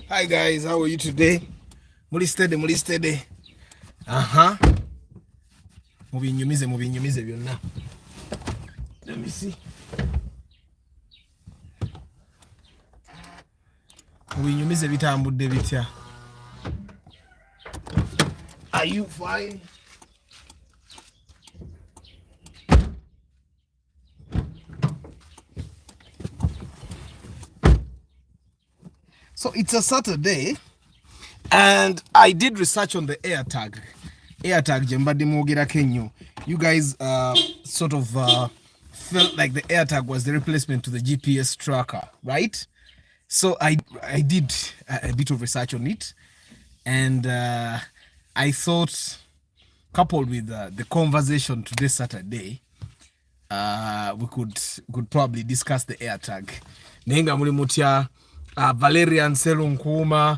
Hi guys, how are you today? Muli steady. Mubinyumize byonna. Let me see. Mubinyumize bitambudde bitya. Are you fine? So it's a Saturday and I did research on the airtag. Airtag jembadde mwogerako ennyo. You guys sort of felt like the airtag was the replacement to the GPS tracker, right? So I did a bit of research on it, and I thought, coupled with the conversation today Saturday, we could probably discuss the airtag. Nenga muli mutya Valerian Selunkuma,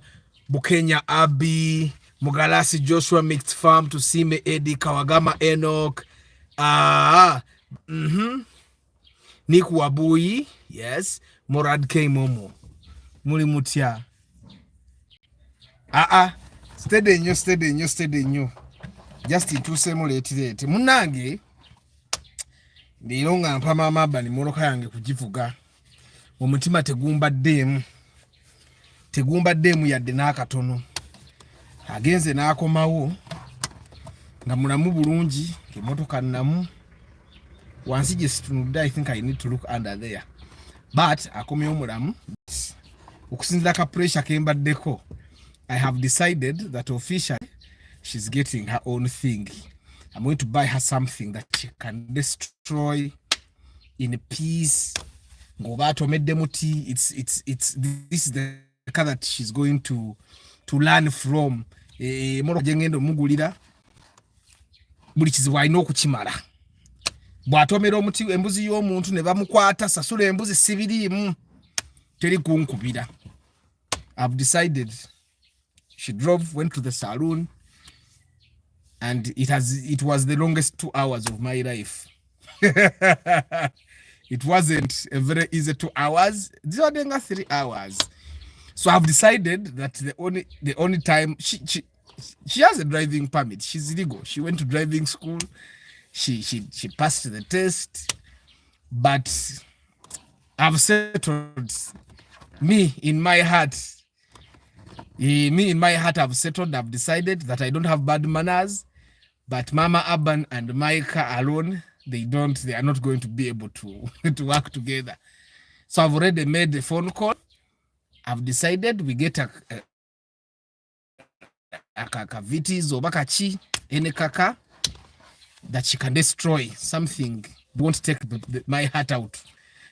Bukenya Abi, Mugalasi Joshua Mixed Farm, Tusime Eddie, Kawagama Enoch, Nick Wabui, yes, Morad K Momo. Muli mutya. Steady nnyo. Just ituse muleetirete. Munange leero nga mpa maama Abba mmotoka yange kugivuga. Omutima tegumbaddeemu yadde n'akatono. Agenze n'akomawo nga mulamu bulungi, emmotoka nnamu. Wansi gye situnudde, I think I need to look under there. But akomyewo mulamu. Okusinzira ka pressure kembaddeko, I have decided that officially she's getting her own thing. I'm going to buy her something that she can destroy in peace. This is the car that she's going to learn from. Mugulira buli kizibu alina okukimala. Bw'atomera omuti embuzi y'omuntu ne bamukwata sasula embuzi sibiriimu teri kunkubira. I've decided. She drove, went to the saloon, and it was the longest 2 hours of my life. It wasn't a very easy 2 hours. These are 3 hours. So I've decided that the only time she has a driving permit. She's legal. She went to driving school. She passed the test. But I've settled. Me in my heart, I've settled. I've decided that I don't have bad manners. But Mama Abban and Micah alone, they are not going to be able to work together. So I've already made the phone call. I've decided we get a vitis or bakachi any kaka that she can destroy. Something won't take my heart out.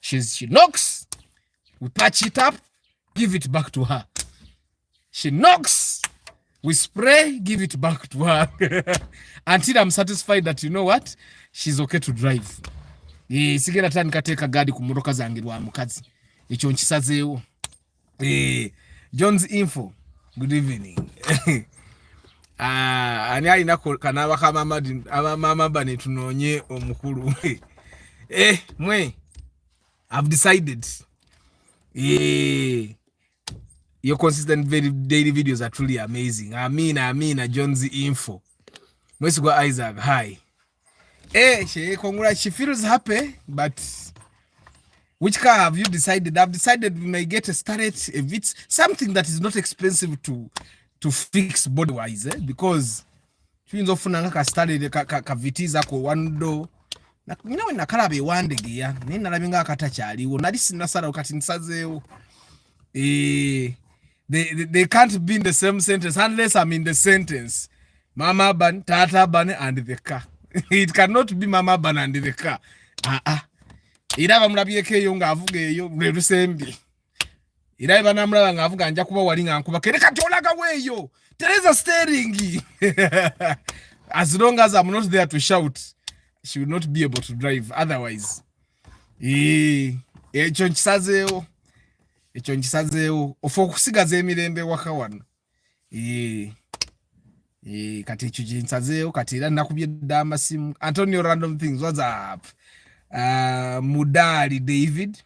She knocks, we patch it up, give it back to her. She knocks, we spray, give it back to her. Until I'm satisfied that, you know what, she's okay to drive. Sigera tani kateka gadi kumuroka zangi rwa mukazi. Icho nchisazeyo. John's Info, good evening. Ani alina kanaba kama mama bane tunonye omukulu. Mwe, I've decided. Your consistent daily videos are truly amazing. Amina, John's Info. Mwesigo Isaac, hi. She feels happy, but which car have you decided? I've decided we may get a Starlet, a Vitz, something that is not expensive to fix body wise, because twins often ka Starlet ka Vitiza ko one door. You know when nakala be one gear, nina labinga akatacha aliwo. Nali sinasala ukati nsazeyo. They can't be in the same sentence unless I'm in the sentence. Mama Ban, Tata Ban, and the car. It cannot be Mama Ban and the car. Iraba mulabyeko yo ngaavuga eyo lerusembi. Iraba namulaba ngaavuga anja kuba wali ngankuba kereka tolaga weyo. Teresa steering. As long as I'm not there to shout, she will not be able to drive. Otherwise, echo nkisazeewo okusigaza emirembe waka wano. Kati ekyo kinsazeewo kati era nakubye dda amasimu. Antonio Random Things, what's up? Mudali David.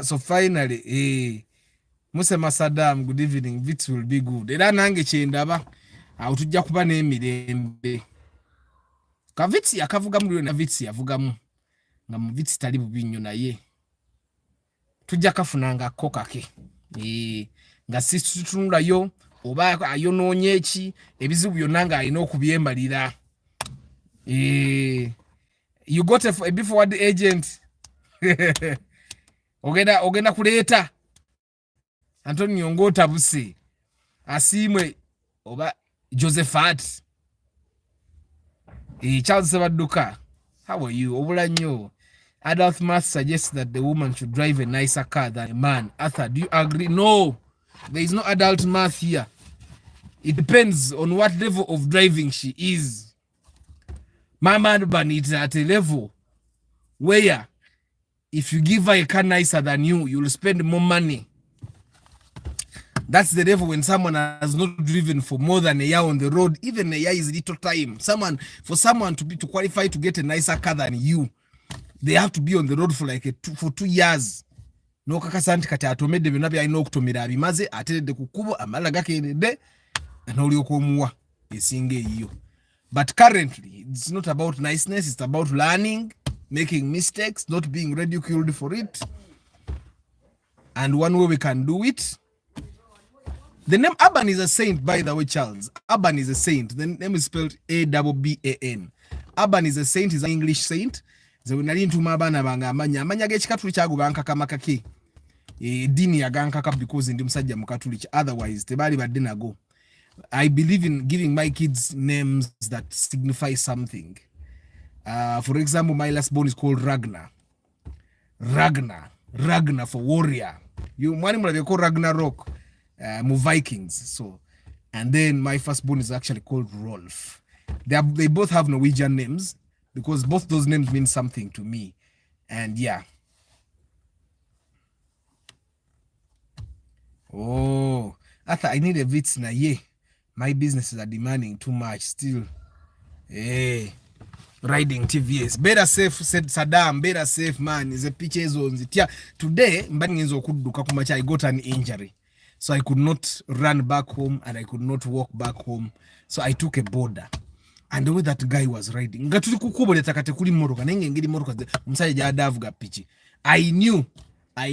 So finally, Musema Saddam, good evening. Vits will be good. Era nange kyendaba tujja kuba n'emirembe. Kavitsi akavugamu na vitsi yavugamu nga mu vitsi tali bubi nnyo naye tujja kafunanga kokake. Nga situtunulayo oba ayonoonye eki ebizibu byonna nga alina okubyembalira. You got a before the agent. ogenda kuleeta Antonio Ngota buse asimwe oba Josephat Charles Sebaduka. How are you? Obula nnyo. Adult math suggests that the woman should drive a nicer car than a man. Arthur, do you agree? No, there is no adult math here. It depends on what level of driving she is. My man is at a level where if you give her a car nicer than you'll spend more money. That's the level when someone has not driven for more than a year on the road. Even a year is little time. For someone to qualify to get a nicer car than you, they have to be on the road for like for 2 years. No kakasanti kati atomede binabi ayina okutomera abimaze aterede kukubo amala gakenede n'oli okwomuwa esinge eyo. But currently it's not about niceness, it's about learning, making mistakes, not being ridiculed for it. And one way we can do it, the name Aban is a saint, by the way, Charles. Aban is a saint. The name is spelled A-B-B-A-N. Aban is a saint, is an English saint. Zewenali ntuma abana banga amanya g'ekikatuli kyagubanka kamakaki. Dini yagankaka because ndi musajja mukatuliki. Otherwise, tebali badde nago. I believe in giving my kids names that signify something. For example, my last born is called Ragnar. Ragnar for warrior. You mwani mula call Ragnarok. Mu Vikings. So, and then my firstborn is actually called Rolf. They both have Norwegian names because both those names mean something to me. And yeah. Oh, I need a vits na ye. My businesses are demanding too much still. Hey, riding TVS. Better safe, said Saddam. Better safe, man. Is a picture zones. Today, I got an injury. So I could not run back home and I could not walk back home. So I took a border. And the way that guy was riding, I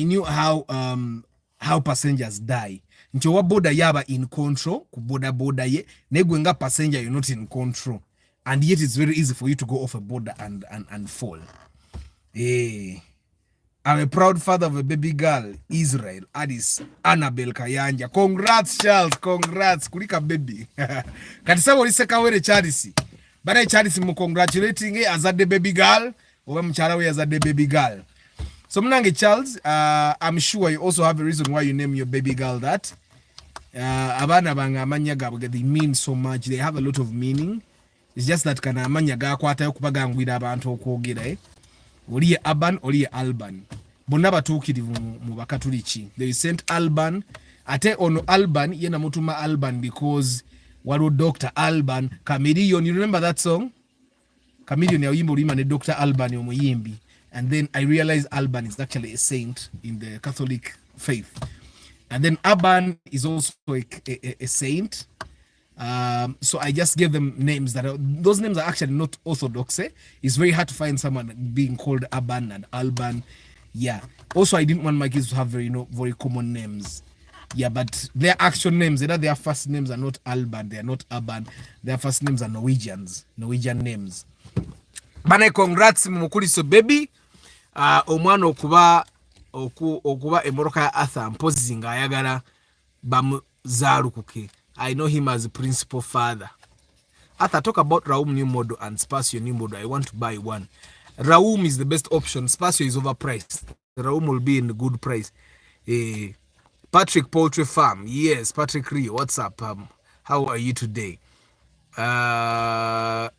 knew how passengers die. Nchowa border yaba in control, ku border ye, negwenga passenger you're not in control. And yet it's very easy for you to go off a border and fall. I'm a proud father of a baby girl, Israel, Addis, Annabelle Kayanja. Congrats, Charles, congrats. Kulika baby. Katisa wali seka wele Charles. Bada Charles mu congratulating as a baby girl. Owe mchala we as a baby girl. So mnange Charles, I'm sure you also have a reason why you name your baby girl that. Abana banga amanya gabo, they mean so much. They have a lot of meaning. It's just that kana amanya ga kwata yokubaga ngwida abantu okwogira Oliye Aban, Oliye Alban. Bonna batuukirivu mu bakatuliki. They sent Alban. Ate ono Alban, yena mutuma Alban because waliwo Dr. Alban. Chameleon, you remember that song? Chameleon ya uyimba ulima ne Dr. Alban omuyimbi. And then I realized Alban is actually a saint in the Catholic faith. And then Aban is also a saint. So I just gave them names those names are actually not orthodox. It's very hard to find someone being called Aban and Alban. Yeah. Also, I didn't want my kids to have very common names. Yeah, but their actual names, their first names are not Alban, they are not Aban. Their first names are Norwegian names. Bana congrats mukuliso baby. Omwana okuba emoroka ya Arthur mpozi nga ayagala bamuzalukuke. I know him as a principal father. Arthur, talk about Raum new model and Spacio new model. I want to buy one. Raum is the best option. Spacio is overpriced. Raum will be in a good price. Patrick Poultry Farm. Yes, Patrick Rio. What's up? How are you today? I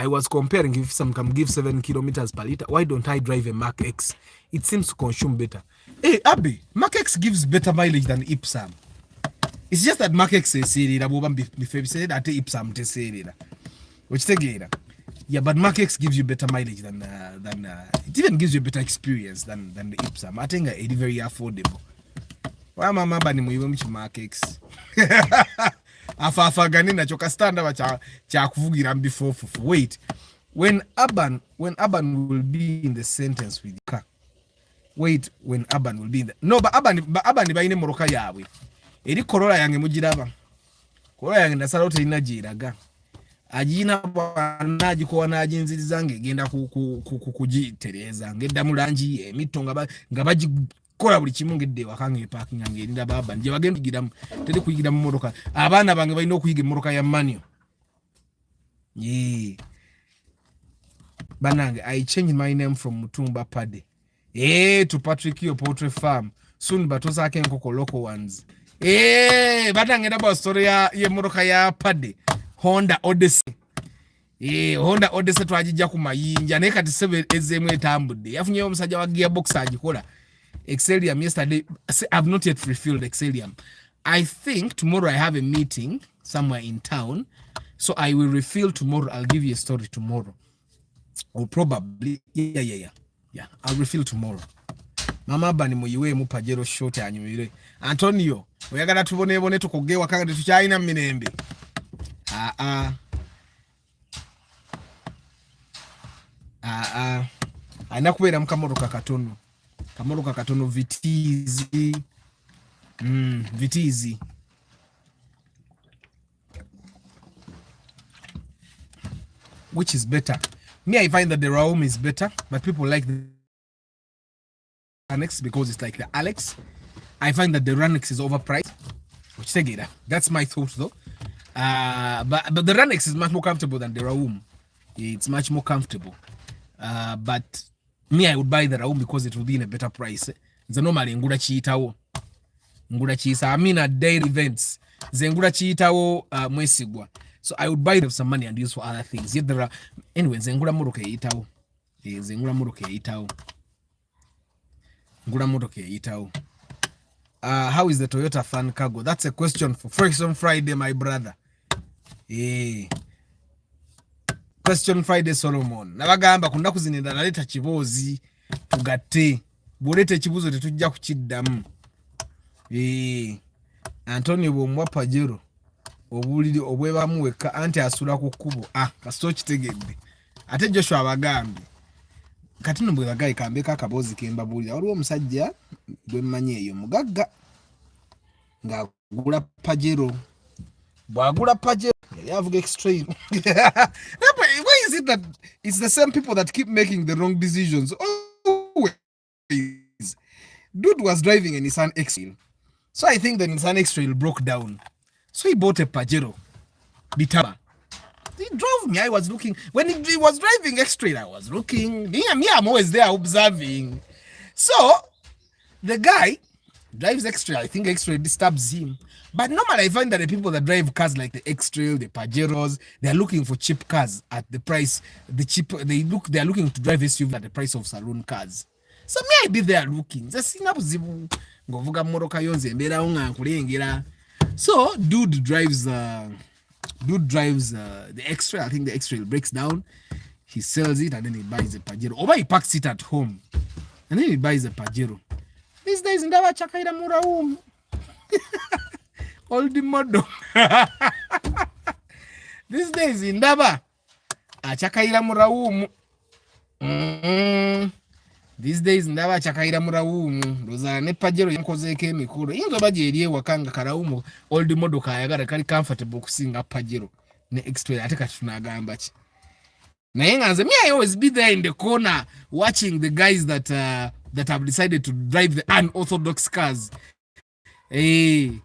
was comparing if some can give 7 kilometers per liter. Why don't I drive a Mark X? It seems to consume better. Hey, Abby, Mark X gives better mileage than Ipsam. It's just that Mark X is serious. Ipsam is serious. Which Yeah, but Mark X gives you better mileage than it even gives you better experience than the Ipsam. I think it's very affordable. Why mama bani muiwe mchi Mark X? Afa gani na choka standard cha kuvugira before fufu. Wait. When Urban will be in the sentence with the car. Wait, when Urban will be in the no, but Urban ba ine moroka yawe. Eri Corolla yange mujiraba. Corolla yange ndasala ote inajiraga. Ajina bwanaji ko wanajinziriza ngegenda kujitereza ngedda mulanji emito nga bagikola buli kimu ngedde wakange parking ngerinda baba nje bagenda kugiramu teri kuyigira mu motoka abaana bange balina okuyiga motoka ya manio banange. I changed my name from Mutumba Pade to Patrick Yo Poultry Farm soon batoza ake nkoko local ones banange ndaba story ya motoka ya Pade Honda Odyssey. Honda Odyssey twajija ku mayinja ne kati 7 ezemwe tambudde. Yafunye omusajja wa gearbox agikola. Excellium yesterday. I've not yet refilled Excellium. I think tomorrow I have a meeting somewhere in town. So I will refill tomorrow. I'll give you a story tomorrow. Or probably yeah. I'll refill tomorrow. Mama bani muyiwe mu Pajero short anyumire. Antonio, oyagala tubone tukogewa kanga tuchaina minembe. Aina kubera mkamoroka katono vitizi vitizi which is better. Me, I find that the Raum is better, but people like the Ranex because it's like the Alex. I find that the Ranex is overpriced. Which that's my thought though. But the Ranex is much more comfortable than the Raum. It's much more comfortable. But me, I would buy the Raum because it will be in a better price. The normally ngura chiitawo. Ngura chiisa. I mean at daily events. Ngura chiitawo mwesigwa. So I would buy them some money and use for other things. Yet there are anyway, ngura moroke itawo. Ngura moroke itawo. Ngura moroke itawo. How is the Toyota Fan Cargo? That's a question for Friction Friday, my brother. Question Friday Solomon. Nabagamba kunda kuzinenda naleta chibozi tugate. Bolete chibuzo tetujja kukiddamu. Antonio bomwa Pajero. Obuliri obwebamu weka anti asula ku kubo. Kasito kitegedde. Ate Joshua abagambi. Kati no bwebagayi kambeka akabozi kemba bulira. Waliwo omusajja gwe mmanye eyo mugagga. Nga gula Pajero. Bwagula Pajero. Yavuga extreme. Why is it that it's the same people that keep making the wrong decisions? Always. Dude was driving a Nissan X-Trail. So I think the Nissan X-Trail broke down. So he bought a Pajero. Bitaba. He drove me. I was looking. When he was driving X-Trail, I was looking. Me, I'm always there observing. So the guy drives X-Trail. I think X-Trail disturbs him. But normally I find that the people that drive cars like the X-Trail, the Pajeros, they're looking for cheap cars at the price. They're looking to drive SUV at the price of saloon cars. So me, I be there looking. So dude drives the X-Trail. I think the X-Trail breaks down. He sells it and then he buys a Pajero. Or he parks it at home and then he buys a Pajero. These days in Dava Chakaira Muraum. All the model. These days in Dava Chakaira Muraum. These days ndaba chakaira murawumu roza ne Pajero yankozeke mikuru inzo bajerie wakanga karawumu old model kayagara kali comfortable kusinga Pajero ne X-Trail ate katunagamba ki na yenganze me I always be there in the corner watching the guys that have decided to drive the unorthodox cars. The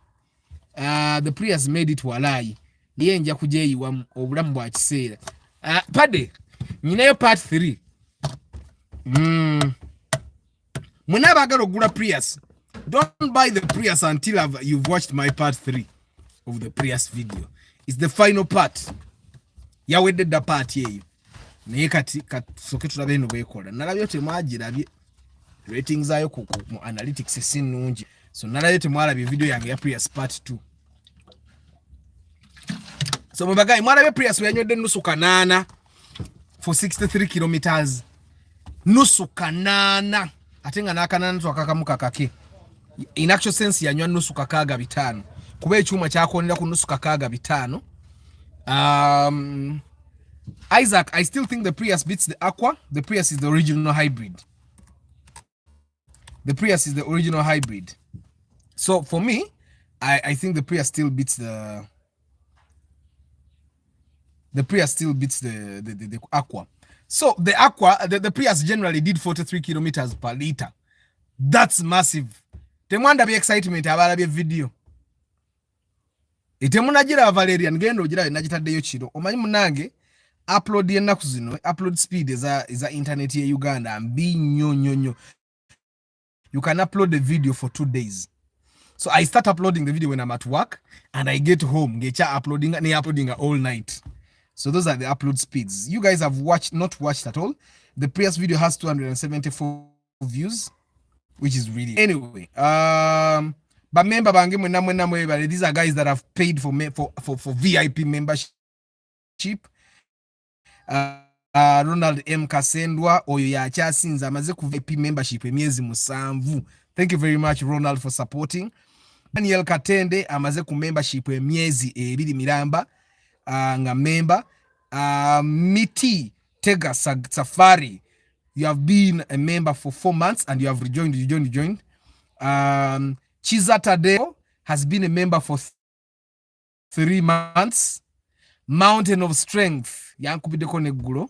Prius made it walai yenja kujeyi wa obulamu bwa kiseera. Pade nyinayo part 3. Munabagalo gula Prius. Don't buy the Prius until you've watched my part 3 of the Prius video. It's the final part. Yawedde da part yeyo. Naye kati soke tulabe no bekola. Nalabyo temwagirabye. Ratings ayo ku analytics sinungi. So nalabyo temwalabye video yange ya Prius part 2. So mubagayi mwalabye Prius yanywedde nusu kanana. for 63 kilometers. Nusu kanana. Atenga na kanana twakakamu kakake. In actual sense yanywa nusu kakaga bitano. Kube chuma chako nenda kunusu kakaga bitano. Isaac, I still think the Prius beats the Aqua. The Prius is the original hybrid. The Prius is the original hybrid. So for me, I think the Prius still beats the Prius still beats the Aqua. So the Aqua, the Prius generally did 43 kilometers per liter. That's massive. Temwanda be excitement abala be video. Itemunagira Valerian ngendo gira najitaddeyo kiro. Omanyi munange upload yennaku zino, upload speed is a internet ye Uganda mbi nnyo. You can upload the video for 2 days. So I start uploading the video when I'm at work and I get home. Ngecha uploading all night. So those are the upload speeds. You guys have not watched at all. The previous video has 274 views, which is really anyway. But member bange these are guys that have paid for VIP membership. Ronald M Kasendwa oyo yakyasinza amaze ku VIP membership emyezi musanvu. Thank you very much Ronald for supporting. Daniel Katende amaze ku membership emyezi 2 miramba nga member. Miti Tega Safari, you have been a member for 4 months and you have rejoined. Chiza Tadeo has been a member for 3 months. Mountain of Strength yankubideko neggulo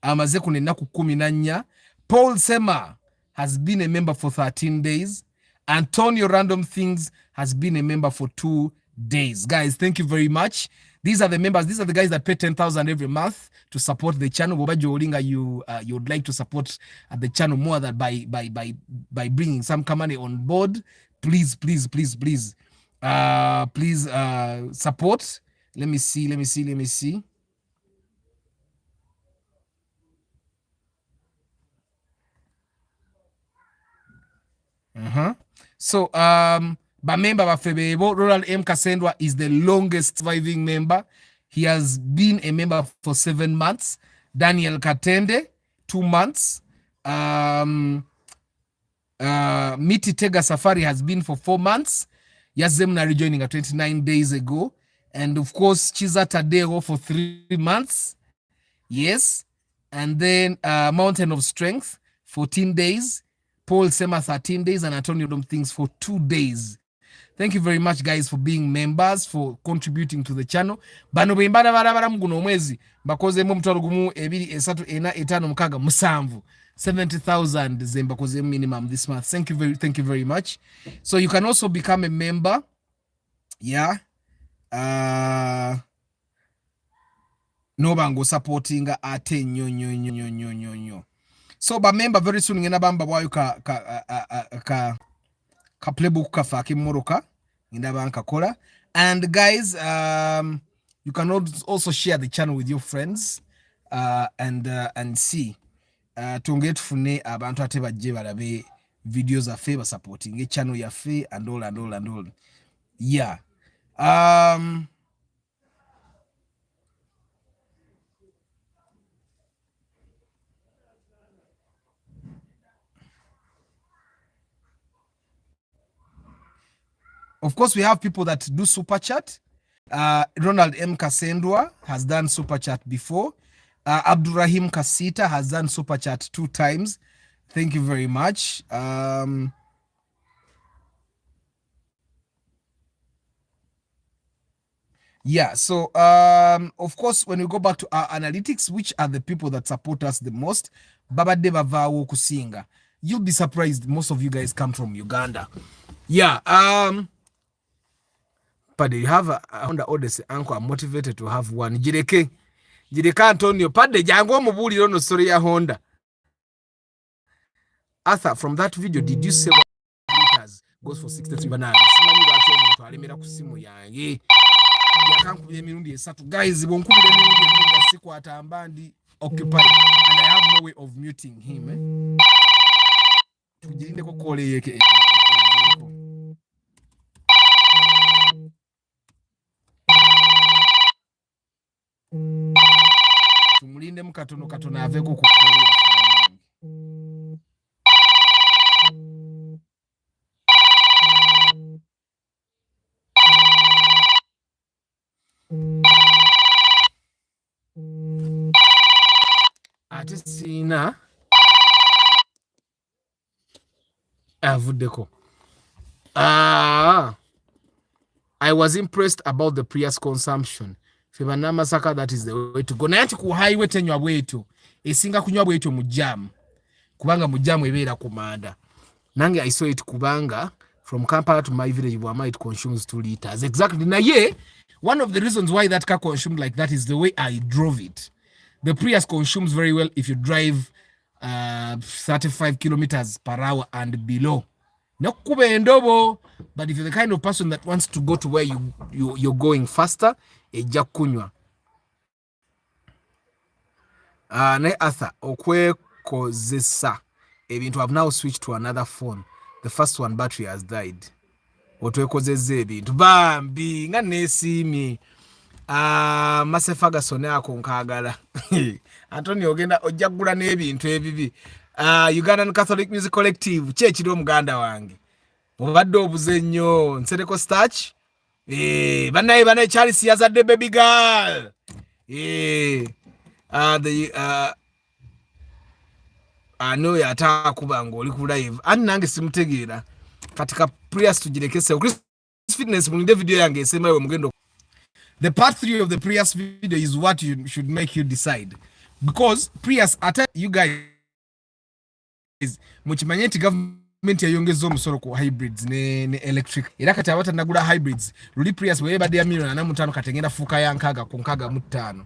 amaze kunennaku 14. Paul Sema has been a member for 13 days. Antonio Random Things has been a member for 2 days. Guys, thank you very much. These are the members. These are the guys that pay 10,000 every month to support the channel. You would like to support the channel more than by bringing some money on board. Please support. Let me see. So Bamemba Bafebebo, Ronald M Kasendwa is the longest surviving member. He has been a member for 7 months. Daniel Katende 2 months. Miti Tega Safari has been for 4 months. Yazemna rejoining 29 days ago. And of course, Chiza Tadeo for 3 months. Yes. And then Mountain of Strength, 14 days. Paul Sema, 13 days. And Antonio Dom Things for 2 days. Thank you very much, guys, for being members, for contributing to the channel. Bano bembara barabara mguno mwezi. Bakoze mumtwalo gumu ebiri esatu ena etano mukaga musanvu. 70,000 zembakoze minimum this month. Thank you very much. So you can also become a member. Yeah. No bango supporting ate nyo. So ba member very soon ngena bamba bwayo ka playbook ka fa kimoroka ngenda banka kola. And guys, you can also share the channel with your friends and see tunge tufune abantu ate bajje balabe videos afe ba supporting channel yafe and all. Yeah. Of course, we have people that do super chat. Ronald M Kasendwa has done super chat before. Abdurrahim Kasita has done super chat 2 times. Thank you very much. Yeah, so of course, when we go back to our analytics, which are the people that support us the most, Baba Deva Vawo Kusinga. You'll be surprised most of you guys come from Uganda. Yeah, but you have a Honda Odyssey uncle. I'm motivated to have one. Jireke Antonio Pade Jango Mobuli on the story ya Honda. Arthur, from that video, did you say what liters goes for 63 bananas? Guys, occupied, and I have no way of muting him. mulinde mukatono katono aveko ku Korea. Ate sina avuddeko. I was impressed about the Prius consumption. Fibana Masaka, that is the way to go. Nayanti ku highway tenywa bwetu. Esinga kunywa bwetu mu jam. Kubanga mu jam ebeera kumanda. Nange I saw it kubanga from Kampala to my village where it consumes 2 liters. Exactly. Na ye, one of the reasons why that car consumed like that is the way I drove it. The Prius consumes very well if you drive 35 kilometers per hour and below. No kube endobo, but if you're the kind of person that wants to go to where you're going faster, eja kunywa. Ne Arthur okwe kozesa ebintu have now switched to another phone. The first one battery has died. Otwekozeze ebintu bambi nga nesimi. Masefagasone ako nkagala. Antonio ogenda ojagula n'ebintu ebibi. Ugandan Catholic Music Collective chechiro muganda wange. Obadde obuze nnyo nsereko starch. Banaye Charles yazadde baby girl. Ano yata kubanga oli ku live. Ani nange simutegeera. Katika Prius tujirekese. Chris Fitness mulinde video yange esema we mugendo. The part 3 of the Prius video is what you should make you decide. Because Prius, you guys, muchimanyeti government yayongeza omusolo ku hybrids ne electric. Era kati abata nagula hybrids. Luli Prius weye bade ya $45 katengenda fuka ya nkaga ku nkaga mu 5.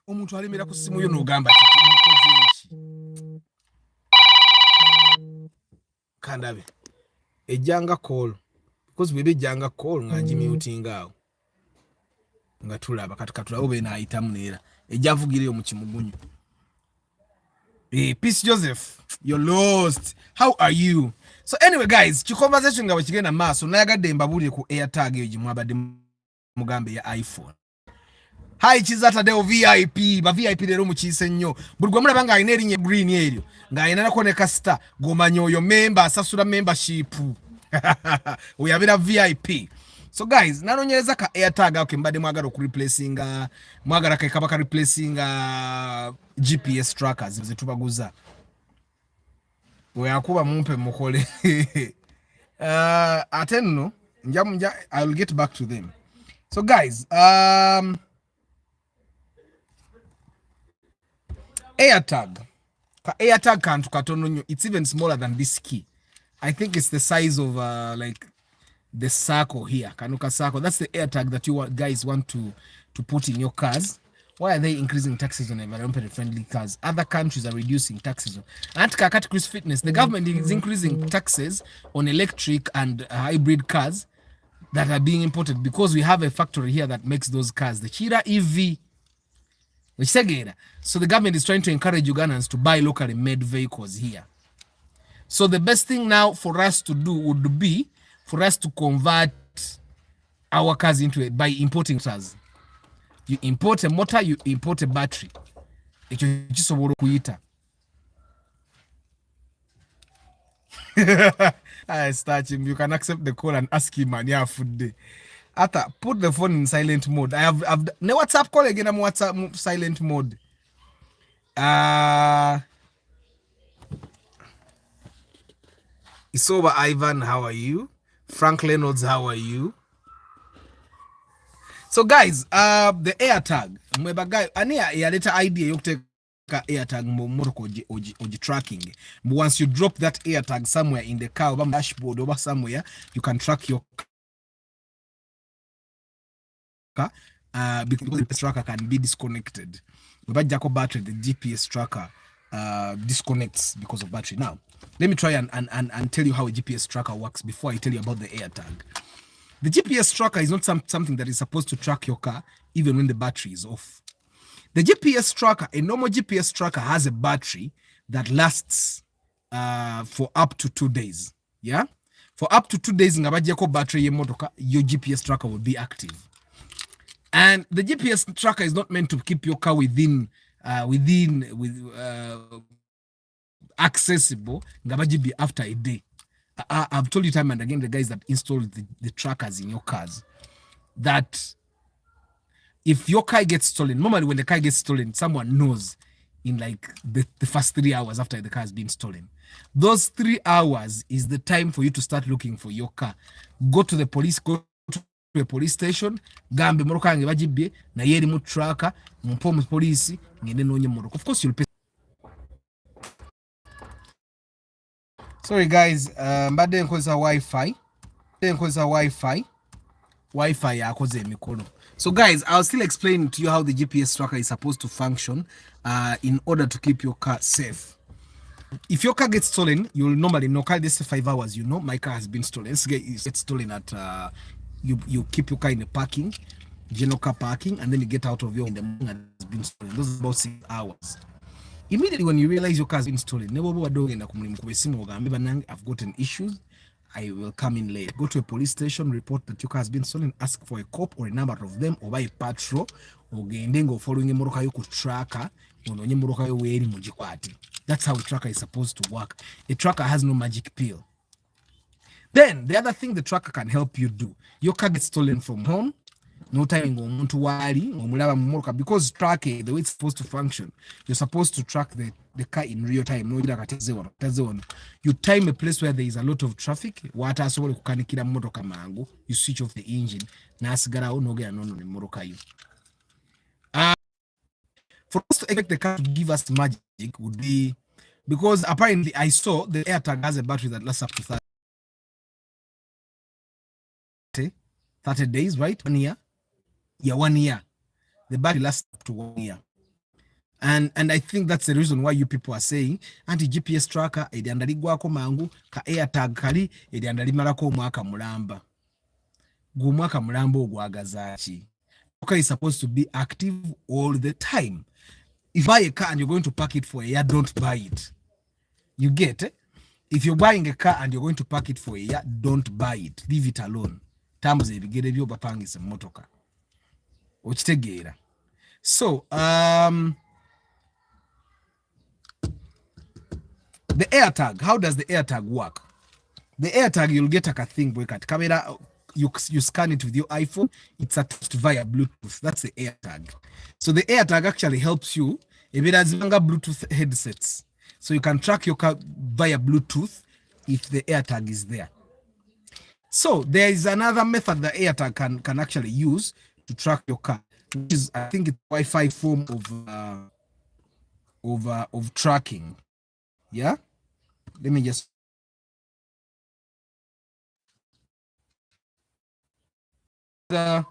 Omuntu alimira ku simu yo n'ogamba kiki. Kandabe ejanga call because bebe janga call ngaji muting awo nga tulaba katukatula obe na ayitamu neera ejavugire yo mu kimugunyu. Peace Joseph, you're lost. How are you? So anyway guys, chi conversation nga bakigenda maaso nayagadde mbabulire ku airtag eyo jimwabadde mugambe ya iPhone. Hi chizata deo VIP, ba VIP lero muchise nnyo. Buli gwe mulaba nga alina erinnya green eryo, nga alina nako ne kasita gomanyo yo member asasula membership. Oyabira VIP. So guys, nanonyereza ka airtag ako mbadde mwagala ku replacing mwagala ka kabaka replacing GPS trackers ze tubaguza. Oyakuba mumpe mukole. Atenno, I'll get back to them. So guys, airtag kantu katono nyo. It's even smaller than this key. I think it's the size of like the circle here, kanuka circle. That's the airtag that you guys want to put in your cars. Why are they increasing taxes on environmentally friendly cars? Other countries are reducing taxes on. At Kakati Chris Fitness, the government is increasing taxes on electric and hybrid cars that are being imported because we have a factory here that makes those cars, the Chira EV. So the government is trying to encourage Ugandans to buy locally made vehicles here. So the best thing now for us to do would be for us to convert our cars into it by importing cars. You import a motor, you import a battery. I start him. You can accept the call and ask him and yeah, food day. Ata, put the phone in silent mode. I've no WhatsApp call again. I'm WhatsApp silent mode. It's over. Ivan, how are you? Frank Reynolds, how are you? So guys, the AirTag. Mweba guy, ania ya leta idea yote ka AirTag motoko oji tracking. But once you drop that AirTag somewhere in the car or dashboard or somewhere, you can track your car. Because the GPS tracker can be disconnected. But Jaco battery, the GPS tracker disconnects because of battery. Now, let me try and tell you how a GPS tracker works before I tell you about the AirTag. The GPS tracker is not something that is supposed to track your car even when the battery is off. The GPS tracker, a normal GPS tracker has a battery that lasts for up to 2 days. Yeah, for up to 2 days nga bajjako battery y'emmotoka, your GPS tracker will be active. And the GPS tracker is not meant to keep your car within accessible nga bajibi after a day. I've told you time and again, the guys that installed the trackers in your cars, that if your car gets stolen, normally when the car gets stolen, someone knows in like the first 3 hours after the car has been stolen. Those 3 hours is the time for you to start looking for your car. Go to the police, go to a police station, gambe moroka yange bagibye na yeri mu tracker, mumpo mu police ngende nonye moroka. Of course you'll pay. Sorry guys, mbadde nkozesa Wi-Fi yakoze emikono. So guys, I'll still explain to you how the GPS tracker is supposed to function in order to keep your car safe. If your car gets stolen, you'll normally know, this 5 hours, you know, my car has been stolen. It's get stolen at, you keep your car in the parking, general car parking, and then you get out of your in the morning and it's been stolen. Those are about 6 hours. Immediately when you realize your car has been stolen, I've gotten issues, I will come in late. Go to a police station, report that your car has been stolen, ask for a cop or a number of them, or buy a patrol, or following a moroka yoku tracker, that's how a tracker is supposed to work. A tracker has no magic pill. Then the other thing the tracker can help you do, your car gets stolen from home, no time to worry, because tracking, the way it's supposed to function, you're supposed to track the car in real time. You time a place where there is a lot of traffic, you switch off the engine, for us to expect the car to give us magic would be, because apparently I saw the AirTag has a battery that lasts up to 30 days, right? 1 year. Yeah, 1 year. The battery lasts up to 1 year. And I think that's the reason why you people are saying anti GPS tracker ediandaligwako mangu ka AirTag kali ediandalimalako omwaka mulamba. Gw'omwaka mulamba ogwagazaaki. Okay, is supposed to be active all the time. If you buy a car and you're going to park it for a year, don't buy it. You get it? If you're buying a car and you're going to park it for a year, don't buy it. Leave it alone. Tambuze ebigere byo bapangisa motoka. Okitegeera. So, the AirTag, how does the AirTag work? The AirTag, you'll get a thing where camera, you scan it with your iPhone, it's attached via Bluetooth. That's the AirTag. So the AirTag actually helps you if it has longer Bluetooth headsets. So you can track your car via Bluetooth if the AirTag is there. So there is another method the AirTag can actually use to track your car, which is, I think, it's Wi-Fi form of tracking. Yeah, let me just. The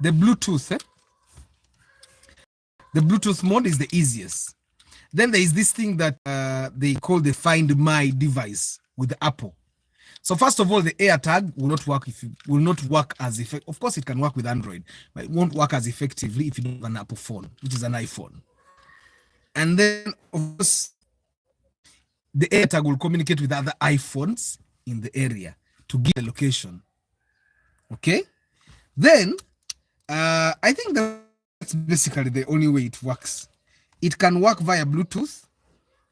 Bluetooth, the Bluetooth mode is the easiest. Then there is this thing that they call the Find My device with the Apple. So first of all, the AirTag will not work as effective. Of course, it can work with Android, but it won't work as effectively if you don't have an Apple phone, which is an iPhone. And then, of course, the AirTag will communicate with other iPhones in the area to give the location. Okay? Then, I think that's basically the only way it works. It can work via Bluetooth.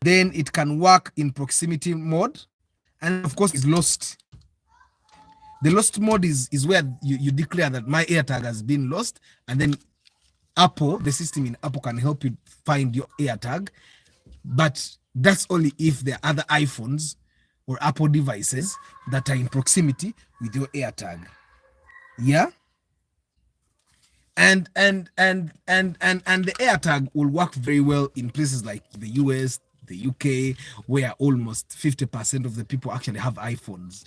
Then it can work in proximity mode. And of course, it's lost. The lost mode is where you declare that my AirTag has been lost. And then Apple, the system in Apple can help you find your AirTag. But that's only if there are other iPhones or Apple devices that are in proximity with your AirTag. Yeah? And the AirTag will work very well in places like the US, the UK, where almost 50% of the people actually have iPhones.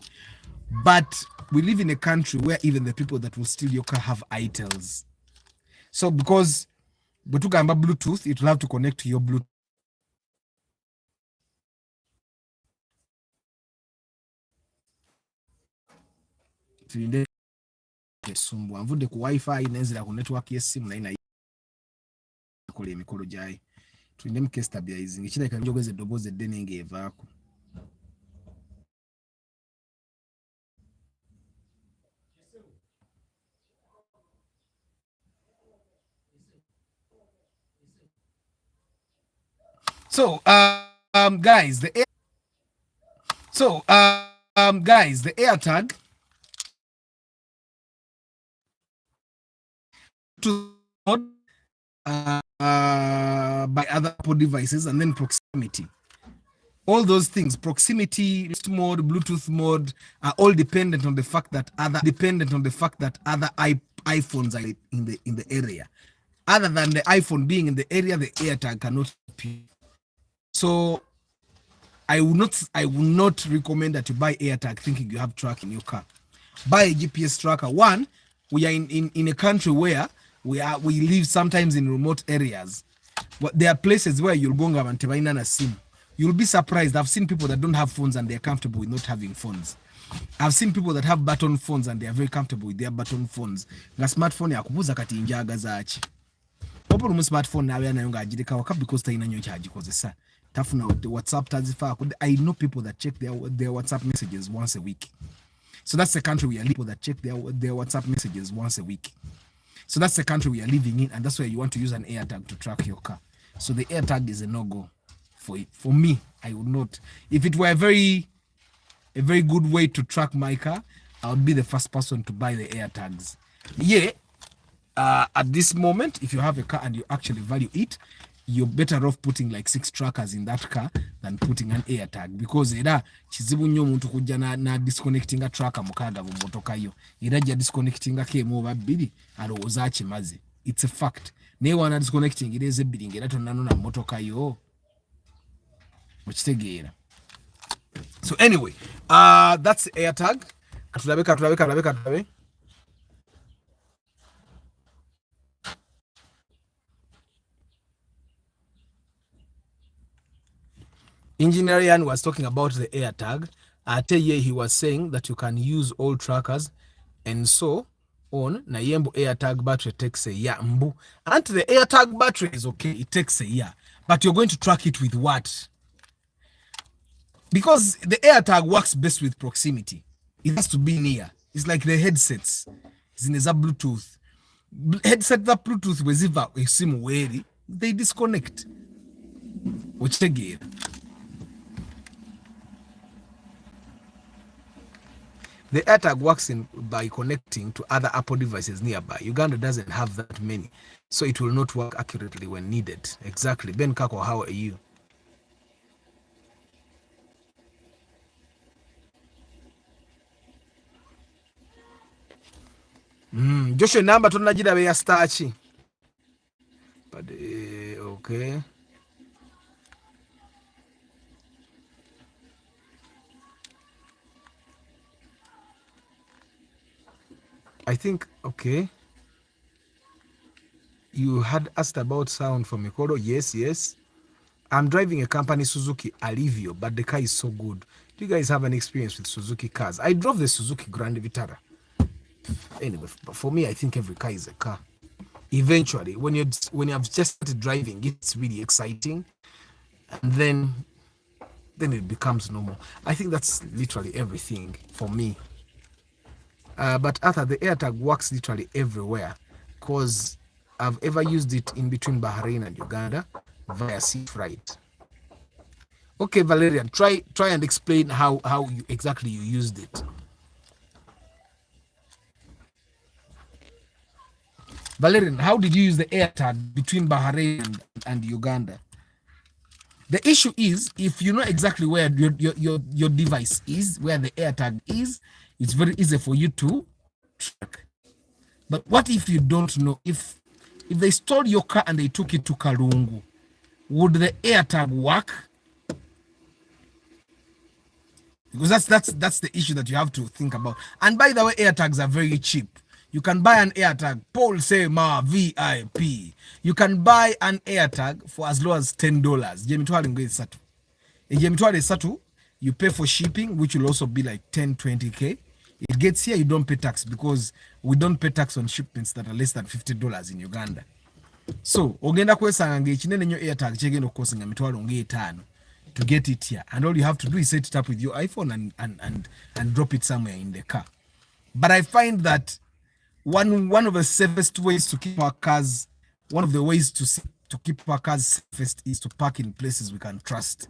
But we live in a country where even the people that will steal your car have iTels. So because we're talking about Bluetooth, it will have to connect to your Bluetooth. Nvudde ku Wi-Fi nenzira ku network y'essimu naye nakola emikolo gyayo. Tulindemu case stabilizing. Ekirabika njogeza eddoboozi eddene ng'evaako. So guys, the AirTag to by other Apple devices, and then proximity. All those things, proximity mode, Bluetooth mode, are all dependent on the fact that other iPhones are in the area. Other than the iPhone being in the area, the AirTag cannot appear. So I will not recommend that you buy AirTag thinking you have track in your car. Buy a GPS tracker. One, we are in a country where we live sometimes in remote areas. But there are places where you'll go and tebaina sim. You'll be surprised. I've seen people that don't have phones and they're comfortable with not having phones. I've seen people that have button phones and they are very comfortable with their button phones. Nga smartphone yakubuza kati njaga zaaki. Open mu smartphone nawe nayo ngagireka waka because talina nnyo kyagikozesa. Tafuna WhatsApp tazifa. I know people that check their WhatsApp messages once a week. So that's the country we are living. People that check their WhatsApp messages once a week. So that's the country we are living in, and that's why you want to use an AirTag to track your car. So the AirTag is a no-go for it. For me, I would not. If it were a very good way to track my car, I would be the first person to buy the AirTags. Yeah, at this moment, if you have a car and you actually value it, you're better off putting like 6 trackers in that car than putting an AirTag, because era kizibu nnyo omuntu kujja na disconnecting a tracker mukaga mu motoka yo, era ja disconnecting akemo babiri alowooza akimaze. It's a fact. Naye wana disconnecting ireze ebbiri ngera tonnanona mu motoka yo okitegeera. So anyway, that's the AirTag. Katulabe. Engineer was talking about the AirTag. He was saying that you can use all trackers and so on. Na yembo AirTag battery takes a year. Mbu. And the AirTag battery is okay, it takes a year. But you're going to track it with what? Because the AirTag works best with proximity. It has to be near. It's like the headsets. It's in a Bluetooth. Headset that Bluetooth weziva esimu weri, they disconnect. Which again. The AirTag works by connecting to other Apple devices nearby. Uganda doesn't have that many, so it will not work accurately when needed. Exactly. Ben Kako, how are you? Joshua number tunajira ya starchi. But okay. I think, okay. You had asked about sound from Mikodo. Yes. I'm driving a company Suzuki Alivio, but the car is so good. Do you guys have an experience with Suzuki cars? I drove the Suzuki Grand Vitara. Anyway, but for me, I think every car is a car. Eventually, when you have just started driving, it's really exciting, and then it becomes normal. I think that's literally everything for me. But Arthur, the AirTag works literally everywhere, because I've ever used it in between Bahrain and Uganda via sea freight. Okay, Valerian, try and explain how you exactly used it. Valerian, how did you use the AirTag between Bahrain and Uganda? The issue is, if you know exactly where your device is, where the AirTag is, it's very easy for you to track. But what if you don't know? If they stole your car and they took it to Kalungu, would the AirTag work? Because that's the issue that you have to think about. And by the way, AirTags are very cheap. You can buy an AirTag, Paul say ma VIP. You can buy an AirTag for as low as $10. You pay for shipping, which will also be like 10-20K. It gets here, you don't pay tax, because we don't pay tax on shipments that are less than $50 in Uganda. So, ogenda kwesanga ng'ekinene nnyo AirTag kyegenda okukosinga emitwalo ng'etaano to get it here. And all you have to do is set it up with your iPhone and drop it somewhere in the car. But I find that one of the safest ways to keep our cars, one of the ways to to keep our cars safest is to park in places we can trust.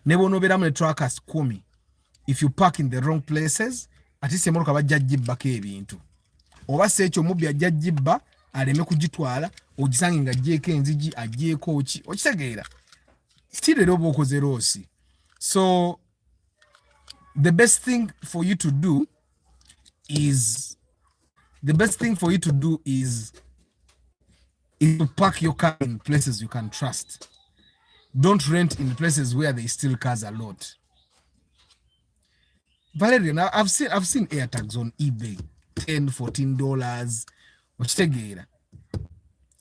Nebo no bera mune trackers kumi. If you park in the wrong places, ati semoruka bajja jibbako ebintu. Oba sekyo mubbi ajja jibba aleme kugitwala ogisange nga jeko enzigi ajeko ki okitegeera. Still era oba okoze loosi. So the best thing for you to do is to park your car in places you can trust. Don't rent in places where they steal cars a lot. Valerian, I've seen airtags on eBay, $10-14. Okitegeera.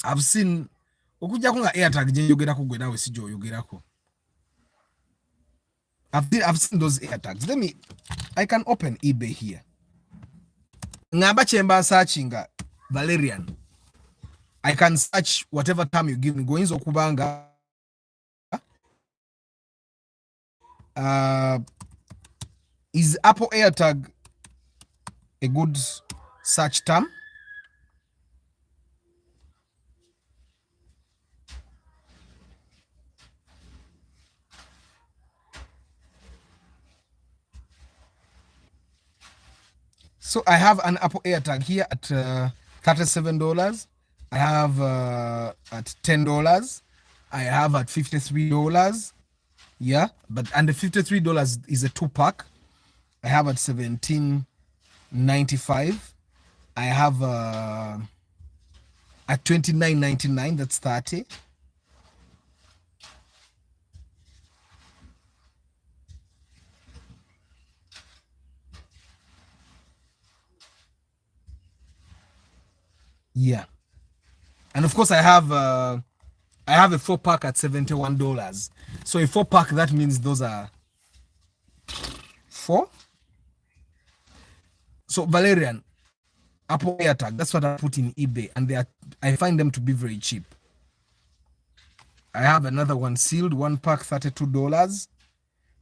I've seen okujja kunga airtag je yogerako gwe nawe sijo yogerako. I've seen those airtags. I can open eBay here. Ngamba chemba searching Valerian. I can search whatever time you give me. Goinzo kubanga. Is Apple AirTag a good search term? So I have an Apple AirTag here at $37. I have at $10. I have at $53. Yeah, and the $53 is a 2-pack. I have at $17.95. I have at $29.99. That's 30. Yeah, and of course I have a 4-pack at $71. So a 4-pack, that means those are 4. So Valerian, Apple AirTag, that's what I put in eBay, and I find them to be very cheap. I have another one sealed, 1-pack, $32.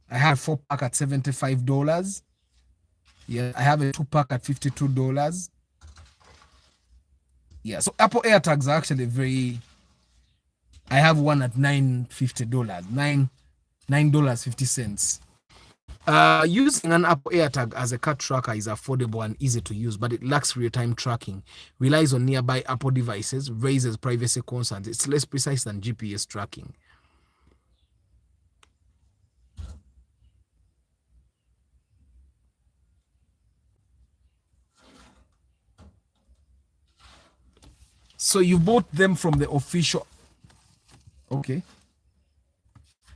I have a 4-pack at $75. Yeah, I have a 2-pack at $52. Yeah, so Apple AirTags are actually very. I have one at $9.50, $9.50. Using an Apple AirTag as a car tracker is affordable and easy to use, but it lacks real-time tracking, relies on nearby Apple devices, raises privacy concerns. It's less precise than GPS tracking. So you bought them from the official. Okay.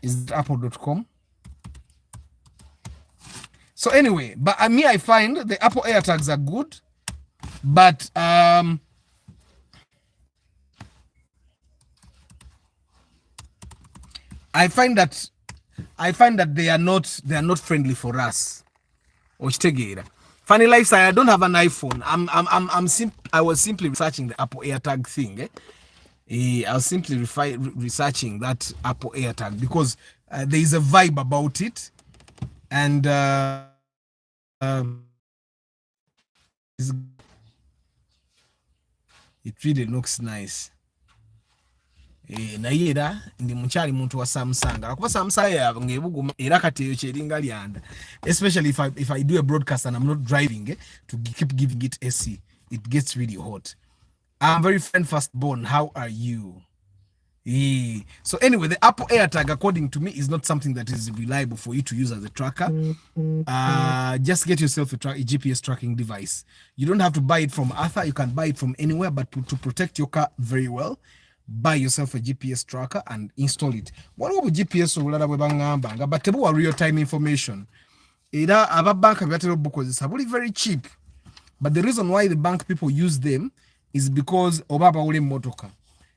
Is it apple.com? So anyway, but I find the Apple AirTags are good, but I find that they are not friendly for us. Funny life, I don't have an iPhone. I was simply researching the Apple AirTag thing. I was simply researching that Apple AirTag because there is a vibe about it, and it really looks nice. Naye era ndi mukyali muntu wa Samsung akuba Samsung ngebugu era kateyo kyeringa lyanda, especially if I do a broadcast and I'm not driving to keep giving it AC, it gets really hot. I'm very friend firstborn. How are you? So anyway, the Apple AirTag, according to me, is not something that is reliable for you to use as a tracker. Just get yourself a GPS tracking device. You don't have to buy it from Arthur. You can buy it from anywhere, but to protect your car very well, buy yourself a GPS tracker and install it. What about GPS but real-time information? Our bank is very cheap. But the reason why the bank people use them is because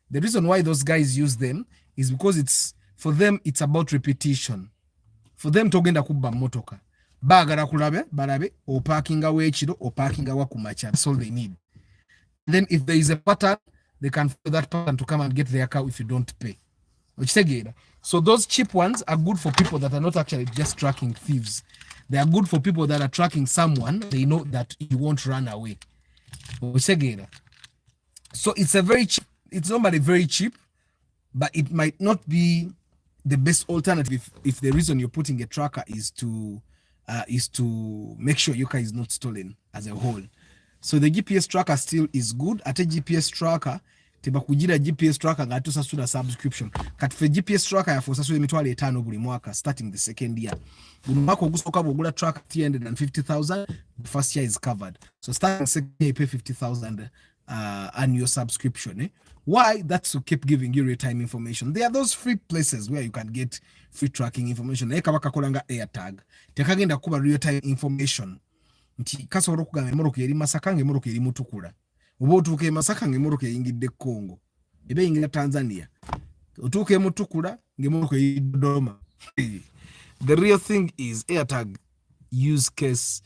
the reason why those guys use them is because it's for them, it's about repetition. For them togenda kubba motoka. Bagara kulabe, balabe, or parking away chido, or parking away kumacha. That's all they need. Then if there is a pattern, they can follow that pattern to come and get their car if you don't pay. So those cheap ones are good for people that are not actually just tracking thieves. They are good for people that are tracking someone. They know that you won't run away. So it's a very cheap. It's normally very cheap, but it might not be the best alternative if the reason you're putting a tracker is to make sure your car is not stolen as a whole. So the GPS tracker still is good. At a GPS tracker teba kujira GPS tracker nga tusasula subscription kati fe GPS tracker ya fosasula emitwalo 5 buli mwaka starting the second year. Buli mwaka ogusooka bw'ogula tracker 350,000, the first year is covered. So starting the second year you pay 50,000 annual subscription. Why? That's to keep giving you real-time information. There are those free places where you can get free tracking information. Kabakakolanga airtag tekagenda kuba real-time information nti kasobola okugamba emmotoka eri Masaka ng'emmotoka eri Mutukula. Oba otuuka e Masaka ng'emmotoka eyingidde Congo eba eyingira Tanzania, otuuka e Mutukula ng'emmotoka eri Dodoma. The real thing is airtag use case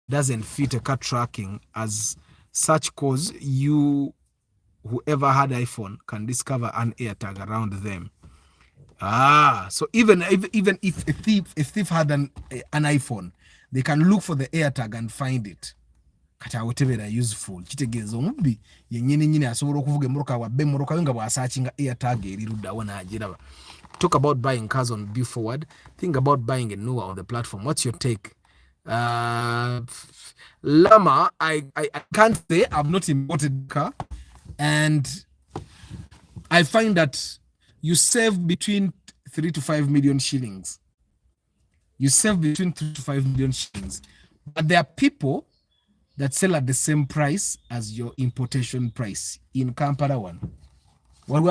doesn't fit a car tracking as such, cause whoever had iPhone can discover an airtag around them. So even if a thief had an iPhone, they can look for the airtag and find it. Kata whatever useful. Kitegeeza omubbi yennyini nnyini asobola okuvuga emmoroka wabba emmoroka yo nga bw'asaakinga airtag eri ludda wa n'agiraba. Talk about buying cars on Be Forward. Think about buying a newer on the platform. What's your take? Lama, I can't say. I've not imported a car. And I find that you save between 3 to 5 million shillings. You save between 3 to 5 million shillings. But there are people that sell at the same price as your importation price in Kampala one. There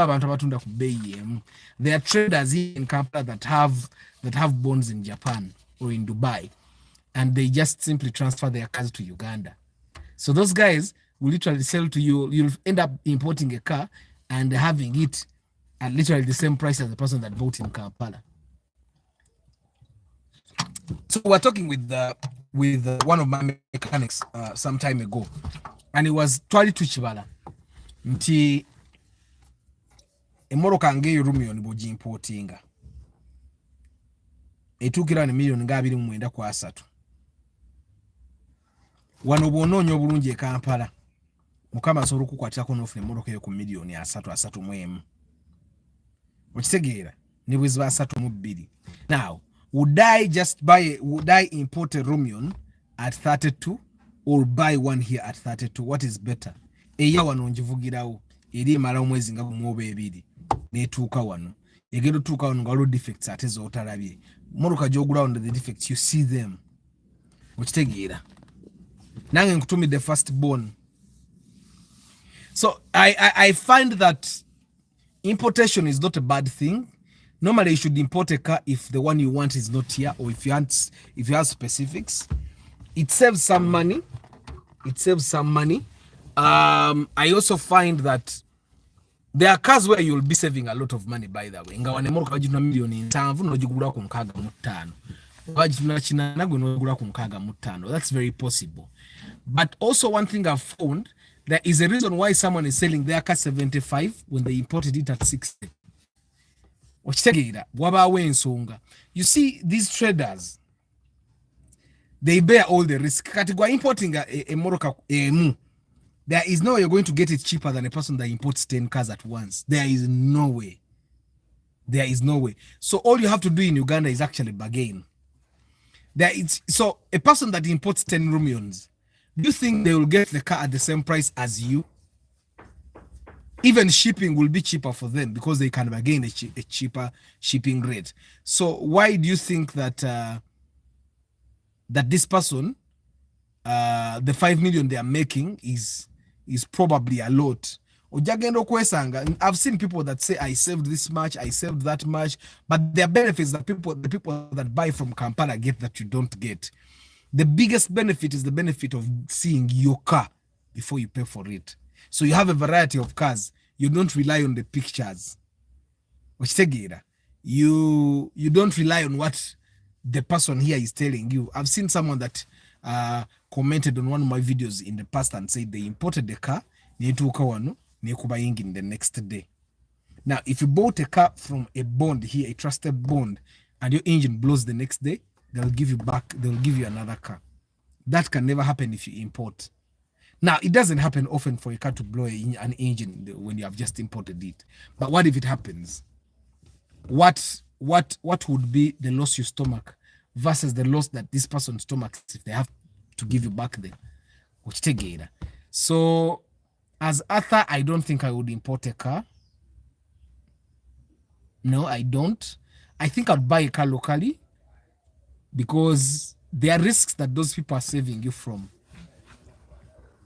are traders in Kampala that have bonds in Japan or in Dubai, and they just simply transfer their cars to Uganda. So those guys will literally sell to you. You'll end up importing a car and having it at literally the same price as the person that bought in Kampala. So we're talking with one of my mechanics some time ago, and it was twali tuchibala nti emmoroka ngeyo Rumio niboji importinga etukira ne million nga 29.3 wano bwonoonya obulungi e Kampala mukama asobola okukwatirako n'ofuna emmoroka eyo ku million 3.3 okitegeera ne bwe ziba 3.2. Now would I import a Rumion at 32 or buy one here at 32? What is better? Eya wano njivugirawo eri mala omwezi nga gumu 2 netuuka wano egendo tuuka wano nga defects ate zootalabye moroka gyogula on the defects you see them okitegeera nange nkutumi the first born. So I find that importation is not a bad thing. Normally you should import a car if the one you want is not here, or if you have specifics. It saves some money. I also find that there are cars where you'll be saving a lot of money, by the way. Nga wanemoro kajituna milioni 5 n'ogigula ku 65. Wajituna kinana gwe n'ogula ku 65. That's very possible. But also one thing I've found, there is a reason why someone is selling their car 75 when they imported it at 60. You see, these traders, they bear all the risk. Importing a Morocco, there is no way you're going to get it cheaper than a person that imports 10 cars at once. There is no way. So all you have to do in Uganda is actually bargain. So a person that imports 10 Rumions, do you think they will get the car at the same price as you? Even shipping will be cheaper for them because they can bargain a cheaper shipping rate. So why do you think that that this person, the 5 million they are making is probably a lot? I've seen people that say I saved this much, I saved that much, but there are benefits that the people that buy from Kampala get that you don't get. The biggest benefit is the benefit of seeing your car before you pay for it. So you have a variety of cars. You don't rely on the pictures. You don't rely on what the person here is telling you. I've seen someone that commented on one of my videos in the past and said they imported the car in the next day. Now, if you bought a car from a bond here, a trusted bond, and your engine blows the next day, they'll give you another car. That can never happen if you import. Now, it doesn't happen often for a car to blow an engine when you have just imported it. But what if it happens? What would be the loss you stomach versus the loss that this person stomachs if they have to give you back the Uchtegera? So, as Arthur, I don't think I would import a car. No, I don't. I think I'd buy a car locally because there are risks that those people are saving you from.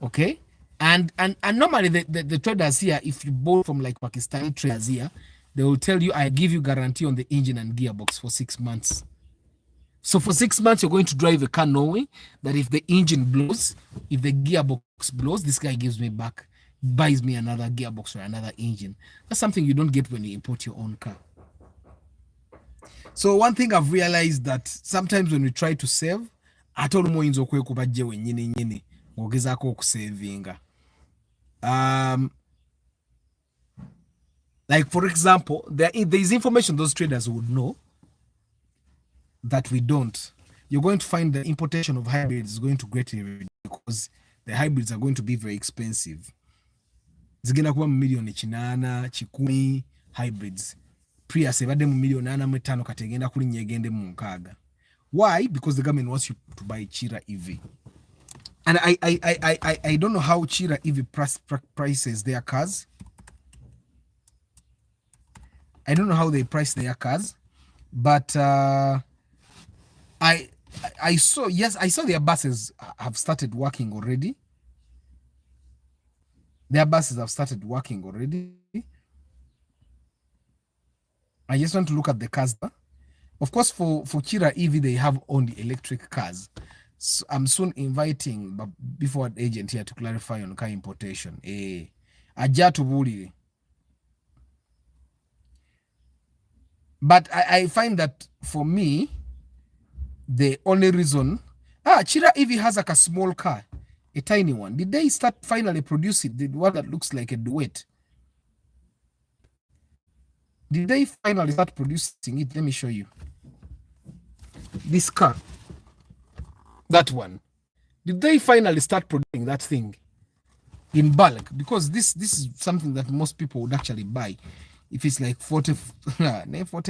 Okay? And normally the traders here, if you bought from like Pakistani traders here, they will tell you, I give you guarantee on the engine and gearbox for 6 months. So for 6 months, you're going to drive a car knowing that if the engine blows, if the gearbox blows, this guy gives me back, buys me another gearbox or another engine. That's something you don't get when you import your own car. So one thing I've realized that sometimes when we try to save, atono oyinza okwekuba jje wennyini nnyini ng'ogezaako okusavinga. Like for example, there is information those traders would know that we don't. You're going to find the importation of hybrids is going to greatly reduce because the hybrids are going to be very expensive. Zigenda kuba mu milioni 8, 10 hybrids. Prius ebadde mu milioni 4 kati egenda kulinnya egende mu 6. Why? Because the government wants you to buy Chira EV. And I don't know how Chira EV prices their cars. I don't know how they price their cars, but I saw their buses have started working already. Their buses have started working already. I just want to look at the cars. Of course, for Chira EV, they have only electric cars. So I'm soon inviting before the agent here to clarify on car importation. But I find that for me, the only reason Chira EV has like a small car, a tiny one. Did they start finally producing the one that looks like a duet? Did they finally start producing it? Let me show you. This car. That one. Did they finally start producing that thing in bulk? Because this is something that most people would actually buy. If it's like 40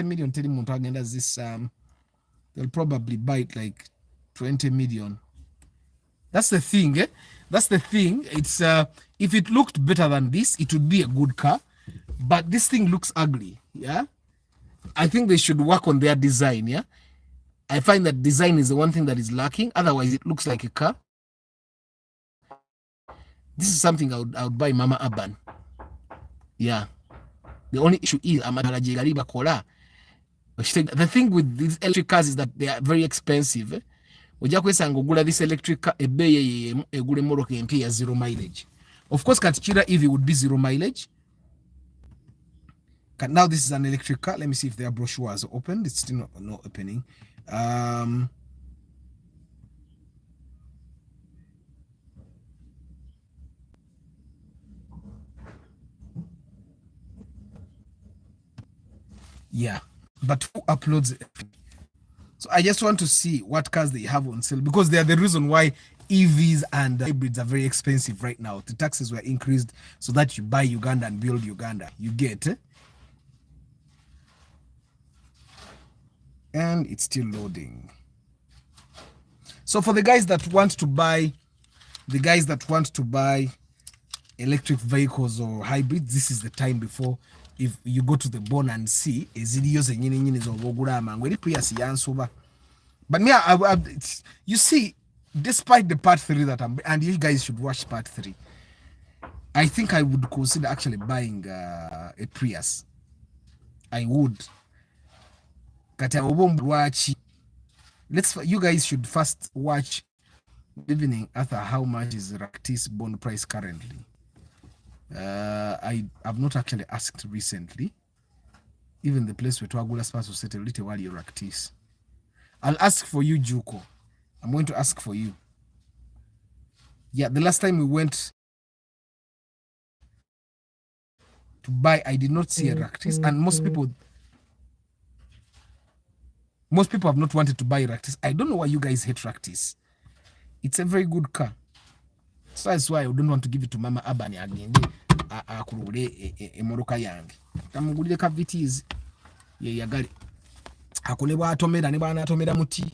million, this they'll probably buy it like 20 million. That's the thing, eh? That's the thing. It's if it looked better than this, it would be a good car. But this thing looks ugly, yeah? I think they should work on their design, yeah? I find that design is the one thing that is lacking. Otherwise, it looks like a car. This is something I would buy Mama Urban. Yeah. The only issue is the thing with these electric cars is that they are very expensive. This electric car, zero mileage. Of course, Chira EV would be 0 mileage. Now this is an electric car. Let me see if their brochure is opened. It's still not opening. Yeah, but who uploads it? So I just want to see what cars they have on sale because they are the reason why EVs and hybrids are very expensive right now. The taxes were increased so that you buy Uganda and build Uganda. You get it? And it's still loading. So for the guys that want to buy electric vehicles or hybrids, this is the time before. If you go to the Bon and see but me, you see, despite the part 3 that and you guys should watch part 3, I think I would consider actually buying a Prius. I would. You guys should first watch evening after how much is Raktis bond price currently. I have not actually asked recently. Even the place where Twagula Spas will settle little while you Raktis. I'll ask for you, Juko. I'm going to ask for you. Yeah, the last time we went to buy, I did not see a Raktis, and most people have not wanted to buy Raktis. I don't know why you guys hate Raktis. It's a very good car. So that's why I don't want to give it to Mama Abani again. Akurule emoroka yange. Kamugulire ka VTs. Ye yagali. Akole bwatomera ne bwana atomera muti.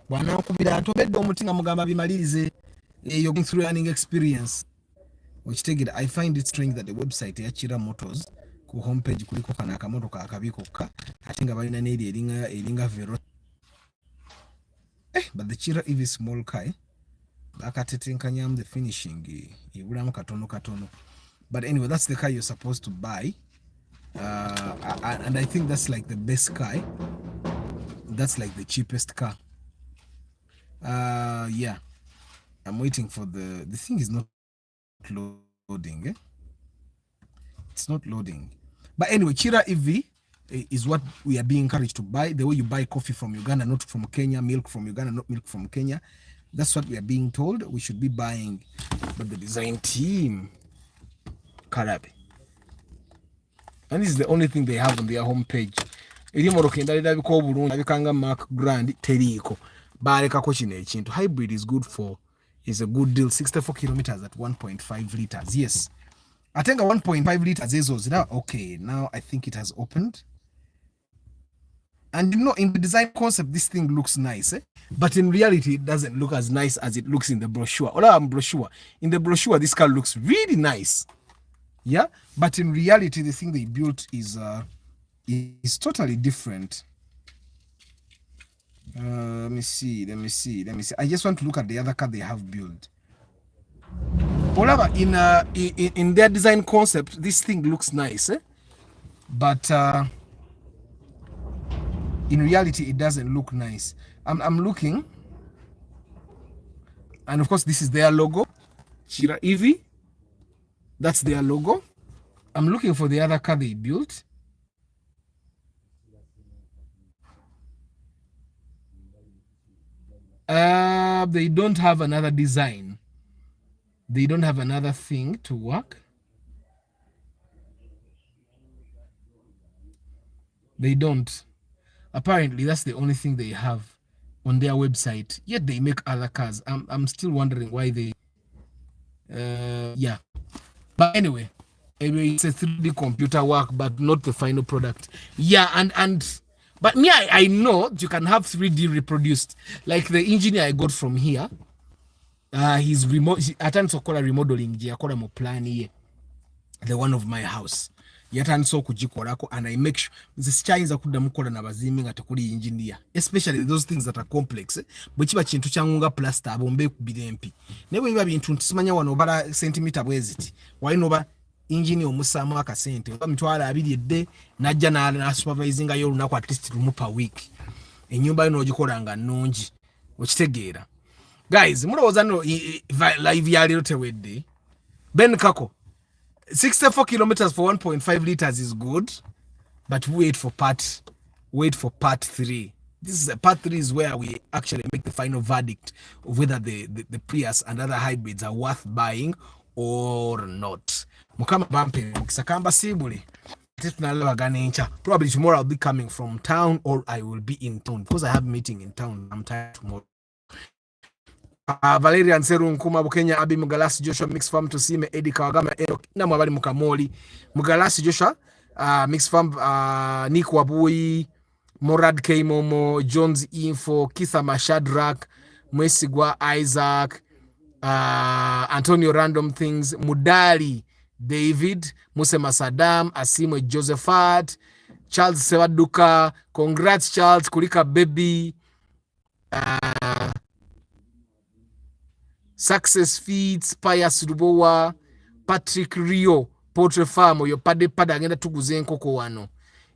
Bwana akubira atomedde omuti nga mugamba bimalirize. You're going through learning experience. Which take it, I find it strange that the website ya Chira Motors ku homepage kuliko kana akamotoka akabikoka ate nga balina n'eri eringa vero. But the Chira EV small car bakatetenkanyam the finishing ibulamu katono. But anyway, that's the car you're supposed to buy. And I think that's like the best car. That's like the cheapest car. Yeah. I'm waiting for the thing is not loading. It's not loading. But anyway, Chira EV is what we are being encouraged to buy. The way you buy coffee from Uganda, not from Kenya, milk from Uganda, not milk from Kenya. That's what we are being told we should be buying. But the design team, Karabe. And this is the only thing they have on their homepage. Mark Grand Teriko. Hybrid is good for, is a good deal. 64 kilometers at 1.5 liters. Yes. I think a 1.5 liters is now okay. Now I think it has opened. And you know, in the design concept, this thing looks nice, but in reality, it doesn't look as nice as it looks in the brochure. In the brochure, this car looks really nice. Yeah, but in reality, the thing they built is totally different. Let me see. I just want to look at the other car they have built. Whatever, in their design concept, this thing looks nice, but in reality, it doesn't look nice. I'm looking, and of course, this is their logo, Chira EV. That's their logo. I'm looking for the other car they built. They don't have another design. They don't have another thing to work. They don't. Apparently, that's the only thing they have on their website. Yet they make other cars. I'm still wondering why they. Yeah. But anyway, it's a 3D computer work, but not the final product. Yeah, but me, I know you can have 3D reproduced. Like the engineer I got from here, he's atandise okukola remodeling gye yakola mu plan ye, the one of my house yatandise okugikolako, and I make sure sikyayinza kuddamu kukola nabazimbi nga tekuli engineer, especially those things that are complex. Bwe kiba kintu kyangunga plaster abombe kubira empi, naye bwe biba bintu ntisimanya wano obala centimeter bweziti walina oba engineer omusaamu akasente oba mitwalo 2 edde najja na supervising yo olunaku at least lumu per week, ennyumba yo n'ogikola nga nnungi, okitegeera. Guys, mulowooza no live ya leero tewedde. Ben Kako, 64 kilometers for 1.5 liters is good, but wait for part 3. This is part 3 is where we actually make the final verdict of whether the Prius and other hybrids are worth buying or not. Mukama bampe mukisakamba sibuli. Probably tomorrow I'll be coming from town, or I will be in town because I have a meeting in town sometime tomorrow. Valerian Seru Nkuma Bukenya Abi Mugalasi Joshua Mix Farm Tusime Eddie Kawagama Enoch na mwabali Mukamoli Mugalasi Joshua Mix Farm Nick Wabui Morad K Momo Jones Info Kitha Mashadrak Mwesigwa Isaac Antonio Random Things Mudali David Musema Saddam Asimwe Josephat Charles Sewaduka. Congrats Charles Kulika Baby Success Feeds, Pius Rubowa, Patrick Rio, Poultry Farm, oyo pade agenda tuguze enkoko wano.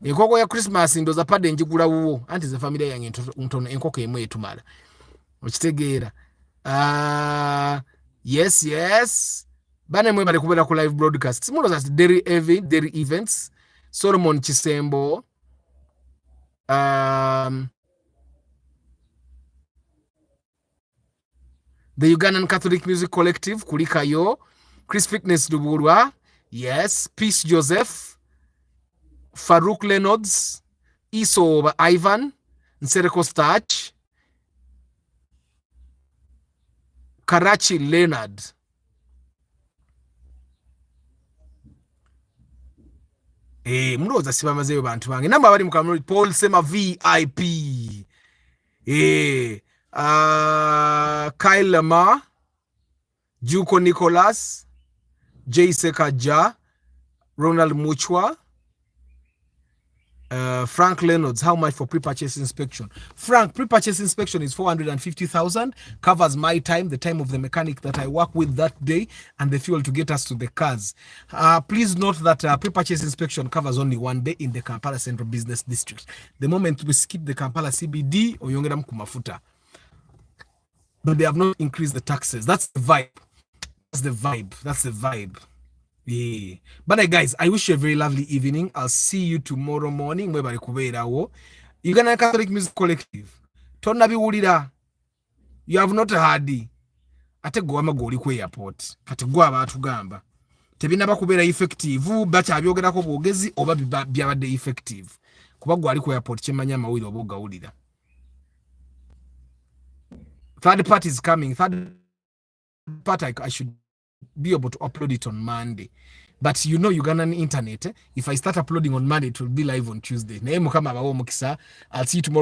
Enkoko ya Christmas ndoza pade njigula wuwo. Anti ze familia yange ntono enkoko emwe etumala. Okitegeera. Yes. Bane mwe bali kubera ku live broadcast. Simulo za dairy events. Solomon Chisembo. The Ugandan Catholic Music Collective, Kulikayo, Chris Fitness Duburwa, yes, Peace Joseph, Farouk Lennox, Iso Ivan, Nsereko Starch, Karachi Leonard, Mndoza siba mazeyo bantu bange namba bali mu Cameroon. Paul Sema VIP. Kyle Lamar, Juko Nicholas, Jay Sekaja, Ronald Muchwa, Frank Leonards. How much for pre-purchase inspection? Frank, pre-purchase inspection is 450,000. Covers my time, the time of the mechanic that I work with that day, and the fuel to get us to the cars. Please note that pre-purchase inspection covers only 1 day in the Kampala Central Business District. The moment we skip the Kampala CBD, oyongera mkumafuta. But they have not increased the taxes. That's the vibe. That's the vibe. That's the vibe. Yeah. But guys, I wish you a very lovely evening. I'll see you tomorrow morning. Uganda Catholic Music Collective. Tonna biwulira. You have not heard. Ate gwa magoli ku airport. Kati gwa abatugamba. Tebinaba kubeera effective. Bacha abyogerako bwogezi oba byabadde effective. Kuba gwa ali ku airport kyemanya amawulire oba ogawulira. Third party is coming. Third party, I should be able to upload it on Monday. But you know Ugandan internet, if I start uploading on Monday, it will be live on Tuesday. I'll see you tomorrow.